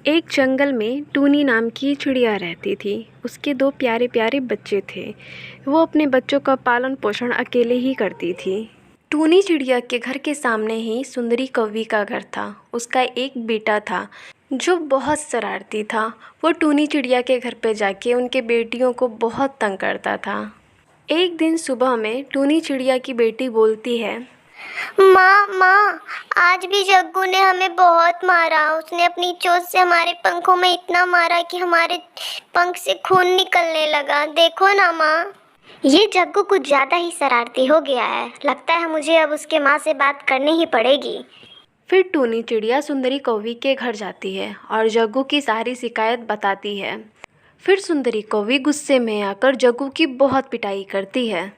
एक जंगल में टूनी नाम की चिड़िया रहती थी। उसके दो प्यारे प्यारे बच्चे थे। वो अपने बच्चों का पालन पोषण अकेले ही करती थी। टूनी चिड़िया के घर के सामने ही सुंदरी कौवी का घर था। उसका एक बेटा था जो बहुत शरारती था। वो टूनी चिड़िया के घर पे जाके उनके बेटियों को बहुत तंग करता था। एक दिन सुबह में टूनी चिड़िया की बेटी बोलती है, माँ माँ, आज भी जग्गू ने हमें बहुत मारा। उसने अपनी चोंच से हमारे पंखों में इतना मारा कि हमारे पंख से खून निकलने लगा। देखो ना माँ, ये जग्गू कुछ ज्यादा ही शरारती हो गया है। लगता है मुझे अब उसके माँ से बात करनी ही पड़ेगी। फिर टूनी चिड़िया सुंदरी कौवी के घर जाती है और जग्गू की सारी शिकायत बताती है। फिर सुंदरी कौवी गुस्से में आकर जग्गू की बहुत पिटाई करती है।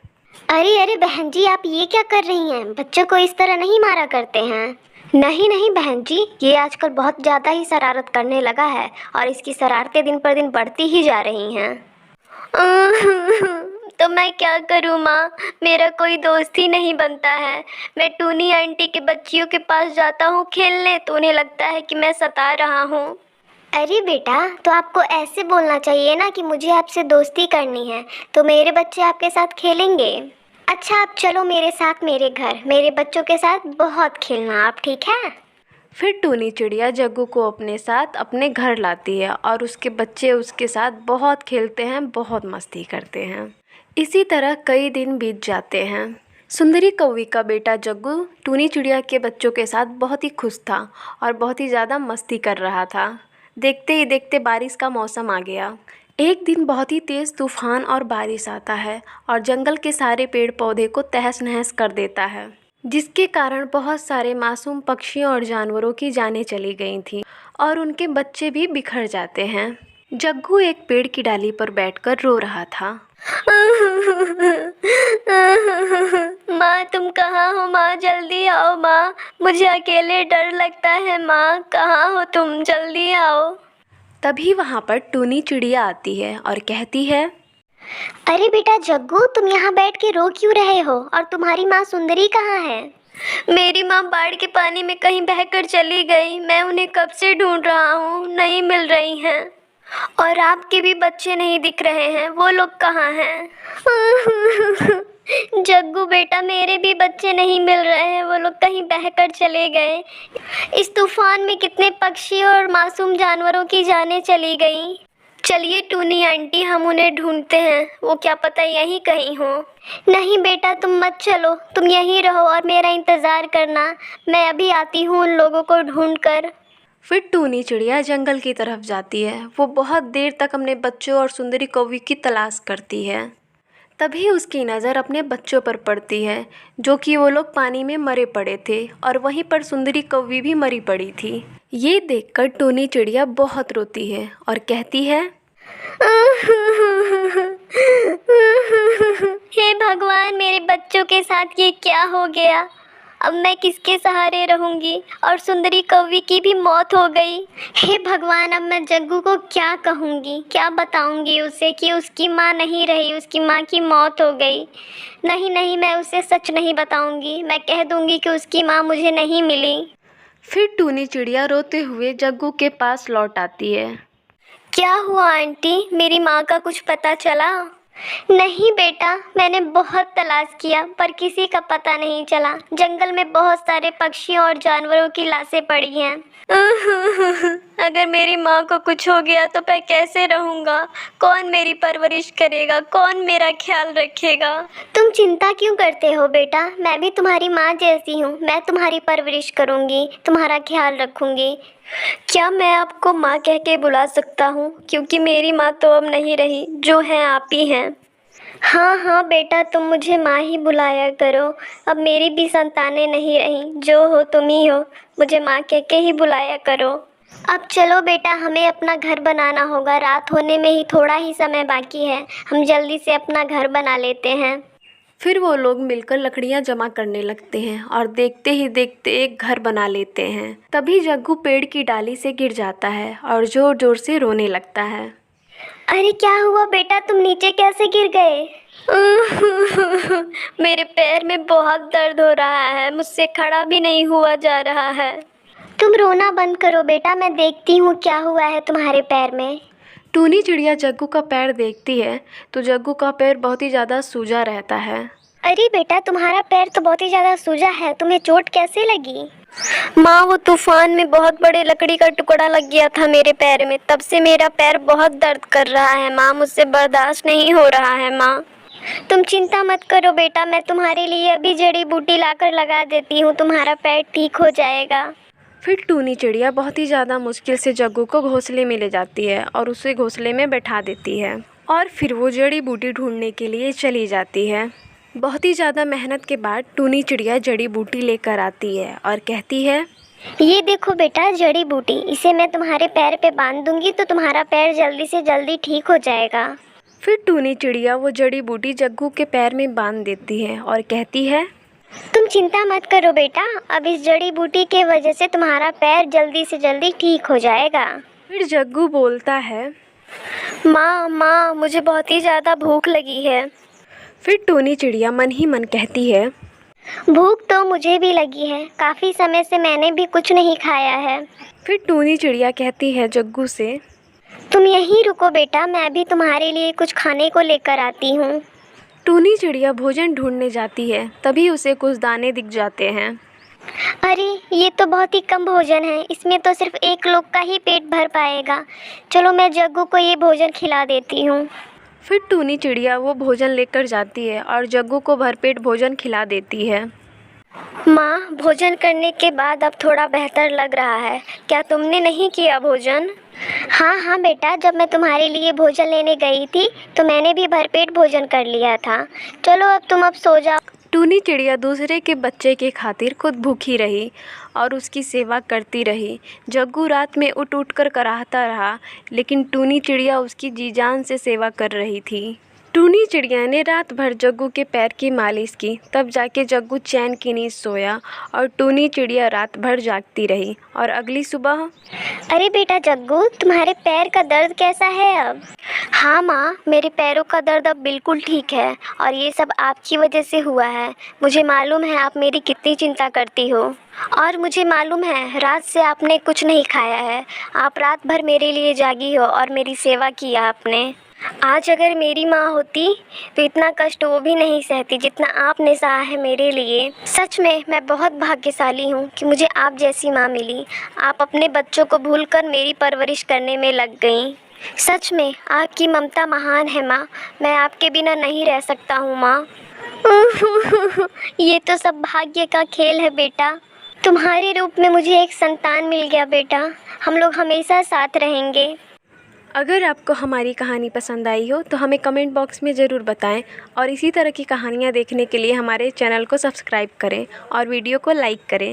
अरे अरे बहन जी, आप ये क्या कर रही हैं? बच्चों को इस तरह नहीं मारा करते हैं। नहीं नहीं बहन जी, ये आजकल बहुत ज़्यादा ही शरारत करने लगा है और इसकी शरारतें दिन पर दिन बढ़ती ही जा रही हैं। तो मैं क्या करूँ माँ, मेरा कोई दोस्त ही नहीं बनता है। मैं टूनी आंटी के बच्चियों के पास जाता हूँ खेलने तो उन्हें लगता है कि मैं सता रहा हूँ। अरे बेटा, तो आपको ऐसे बोलना चाहिए ना कि मुझे आपसे दोस्ती करनी है, तो मेरे बच्चे आपके साथ खेलेंगे। अच्छा, आप चलो मेरे साथ मेरे घर, मेरे बच्चों के साथ बहुत खेलना आप, ठीक है? फिर टूनी चिड़िया जग्गू को अपने साथ अपने घर लाती है और उसके बच्चे उसके साथ बहुत खेलते हैं, बहुत मस्ती करते हैं। इसी तरह कई दिन बीत जाते हैं। सुंदरी कौवी का बेटा जग्गू टूनी चिड़िया के बच्चों के साथ बहुत ही खुश था और बहुत ही ज़्यादा मस्ती कर रहा था। देखते ही देखते बारिश का मौसम आ गया। एक दिन बहुत ही तेज़ तूफान और बारिश आता है और जंगल के सारे पेड़ पौधे को तहस नहस कर देता है, जिसके कारण बहुत सारे मासूम पक्षियों और जानवरों की जानें चली गई थीं और उनके बच्चे भी बिखर जाते हैं। जग्गू एक पेड़ की डाली पर बैठकर रो रहा था। माँ, तुम कहाँ हो माँ? जल्दी आओ माँ, मुझे अकेले डर लगता है। माँ कहाँ हो तुम? जल्दी आओ। तभी वहाँ पर टूनी चिड़िया आती है और कहती है, अरे बेटा जग्गू, तुम यहाँ बैठ के रो क्यों रहे हो? और तुम्हारी माँ सुंदरी कहाँ है? मेरी माँ बाढ़ के पानी में कहीं बहकर चली गई। मैं उन्हें कब से ढूंढ रहा हूँ, नहीं मिल रही हैं। और आपके भी बच्चे नहीं दिख रहे हैं, वो लोग कहाँ हैं? जग्गू बेटा, मेरे भी बच्चे नहीं मिल रहे हैं, वो लोग कहीं बहकर चले गए। इस तूफान में कितने पक्षी और मासूम जानवरों की जानें चली गई। चलिए टूनी आंटी, हम उन्हें ढूंढते हैं, वो क्या पता यहीं कहीं हो। नहीं बेटा, तुम मत चलो, तुम यहीं रहो और मेरा इंतज़ार करना। मैं अभी आती हूँ उन लोगों को ढूंढ कर। फिर टूनी चिड़िया जंगल की तरफ जाती है। वो बहुत देर तक अपने बच्चों और सुंदरी कौवी की तलाश करती है। तभी उसकी नज़र अपने बच्चों पर पड़ती है, जो कि वो लोग पानी में मरे पड़े थे और वहीं पर सुंदरी कौवी भी मरी पड़ी थी। ये देखकर टूनी चिड़िया बहुत रोती है और कहती है, हे भगवान, मेरे बच्चों के साथ ये क्या हो गया? अब मैं किसके सहारे रहूंगी? और सुंदरी कौवी की भी मौत हो गई। हे भगवान, अब मैं जग्गू को क्या कहूँगी, क्या बताऊंगी उसे कि उसकी माँ नहीं रही, उसकी माँ की मौत हो गई। नहीं नहीं, मैं उसे सच नहीं बताऊंगी। मैं कह दूंगी कि उसकी माँ मुझे नहीं मिली। फिर टूनी चिड़िया रोते हुए जग्गू के पास लौट आती है। क्या हुआ आंटी, मेरी माँ का कुछ पता चला? नहीं बेटा, मैंने बहुत तलाश किया पर किसी का पता नहीं चला। जंगल में बहुत सारे पक्षियों और जानवरों की लाशें पड़ी हैं। अगर मेरी माँ को कुछ हो गया तो मैं कैसे रहूँगा? कौन मेरी परवरिश करेगा? कौन मेरा ख्याल रखेगा? तुम चिंता क्यों करते हो बेटा? मैं भी तुम्हारी माँ जैसी हूँ। मैं तुम्हारी परवरिश करूँगी, तुम्हारा ख्याल रखूँगी। क्या मैं आपको माँ कह के बुला सकता हूँ? क्योंकि मेरी माँ तो अब नहीं रही, जो है आप ही हैं। हाँ हाँ बेटा, तुम मुझे माँ ही बुलाया करो। अब मेरी भी संतानें नहीं रहीं, जो हो तुम ही हो। मुझे माँ कह के ही बुलाया करो। अब चलो बेटा, हमें अपना घर बनाना होगा। रात होने में ही थोड़ा ही समय बाकी है। हम जल्दी से अपना घर बना लेते हैं। फिर वो लोग मिलकर लकड़ियां जमा करने लगते हैं और देखते ही देखते एक घर बना लेते हैं। तभी जग्गू पेड़ की डाली से गिर जाता है और जोर जोर से रोने लगता है। अरे क्या हुआ बेटा, तुम नीचे कैसे गिर गए? मेरे पैर में बहुत दर्द हो रहा है, मुझसे खड़ा भी नहीं हुआ जा रहा है। तुम रोना बंद करो बेटा, मैं देखती हूँ क्या हुआ है तुम्हारे पैर में। टूनी चिड़िया जग्गू का पैर देखती है तो जग्गू का पैर बहुत ही ज़्यादा सूजा रहता है। अरे बेटा, तुम्हारा पैर तो बहुत ही ज़्यादा सूजा है, तुम्हें चोट कैसे लगी? माँ, वो तूफान में बहुत बड़े लकड़ी का टुकड़ा लग गया था मेरे पैर में, तब से मेरा पैर बहुत दर्द कर रहा है माँ, मुझसे बर्दाश्त नहीं हो रहा है माँ। तुम चिंता मत करो बेटा, मैं तुम्हारे लिए अभी जड़ी बूटी लाकर लगा देती हूँ, तुम्हारा पैर ठीक हो जाएगा। फिर टूनी चिड़िया बहुत ही ज़्यादा मुश्किल से जग्गू को घोंसले में ले जाती है और उसे घोंसले में बैठा देती है और फिर वो जड़ी बूटी ढूंढने के लिए चली जाती है। बहुत ही ज़्यादा मेहनत के बाद टूनी चिड़िया जड़ी बूटी लेकर आती है और कहती है, ये देखो बेटा जड़ी बूटी, इसे मैं तुम्हारे पैर पे बांध दूंगी तो तुम्हारा पैर जल्दी से जल्दी ठीक हो जाएगा। फिर टूनी चिड़िया वो जड़ी बूटी जग्गू के पैर में बांध देती है और कहती है, तुम चिंता मत करो बेटा, अब इस जड़ी बूटी के वजह से तुम्हारा पैर जल्दी से जल्दी ठीक हो जाएगा। फिर जग्गू बोलता है, माँ, मुझे बहुत ही ज़्यादा भूख लगी है। फिर टूनी चिड़िया मन ही मन कहती है, भूख तो मुझे भी लगी है, काफ़ी समय से मैंने भी कुछ नहीं खाया है। फिर टूनी चिड़िया कहती है जग्गू से, तुम यहीं रुको बेटा, मैं भी तुम्हारे लिए कुछ खाने को लेकर आती हूँ। टूनी चिड़िया भोजन ढूंढने जाती है, तभी उसे कुछ दाने दिख जाते हैं। अरे ये तो बहुत ही कम भोजन है, इसमें तो सिर्फ एक लोग का ही पेट भर पाएगा। चलो मैं जग्गू को ये भोजन खिला देती हूँ। फिर टूनी चिड़िया वो भोजन लेकर जाती है और जग्गू को भरपेट भोजन खिला देती है। माँ, भोजन करने के बाद अब थोड़ा बेहतर लग रहा है, क्या तुमने नहीं किया भोजन? हाँ बेटा, जब मैं तुम्हारे लिए भोजन लेने गई थी तो मैंने भी भरपेट भोजन कर लिया था। चलो अब तुम सो जाओ। टूनी चिड़िया दूसरे के बच्चे के खातिर खुद भूखी रही और उसकी सेवा करती रही। जग्गू रात में उठ उठ कर कराहता रहा, लेकिन टूनी चिड़िया उसकी जी जान से सेवा कर रही थी। टूनी चिड़िया ने रात भर जग्गू के पैर की मालिश की, तब जाके जग्गू चैन की नींद सोया और टूनी चिड़िया रात भर जागती रही। और अगली सुबह, अरे बेटा जग्गू, तुम्हारे पैर का दर्द कैसा है अब? हाँ माँ, मेरे पैरों का दर्द अब बिल्कुल ठीक है और ये सब आपकी वजह से हुआ है। मुझे मालूम है आप मेरी कितनी चिंता करती हो और मुझे मालूम है रात से आपने कुछ नहीं खाया है। आप रात भर मेरे लिए जागी हो और मेरी सेवा की आपने। आज अगर मेरी माँ होती तो इतना कष्ट वो भी नहीं सहती जितना आपने सहा है मेरे लिए। सच में मैं बहुत भाग्यशाली हूँ कि मुझे आप जैसी माँ मिली। आप अपने बच्चों को भूलकर मेरी परवरिश करने में लग गई। सच में आपकी ममता महान है माँ, मैं आपके बिना नहीं रह सकता हूँ माँ। ये तो सब भाग्य का खेल है बेटा। तुम्हारे रूप में मुझे एक संतान मिल गया बेटा, हम लोग हमेशा साथ रहेंगे। अगर आपको हमारी कहानी पसंद आई हो तो हमें कमेंट बॉक्स में ज़रूर बताएं और इसी तरह की कहानियाँ देखने के लिए हमारे चैनल को सब्सक्राइब करें और वीडियो को लाइक करें।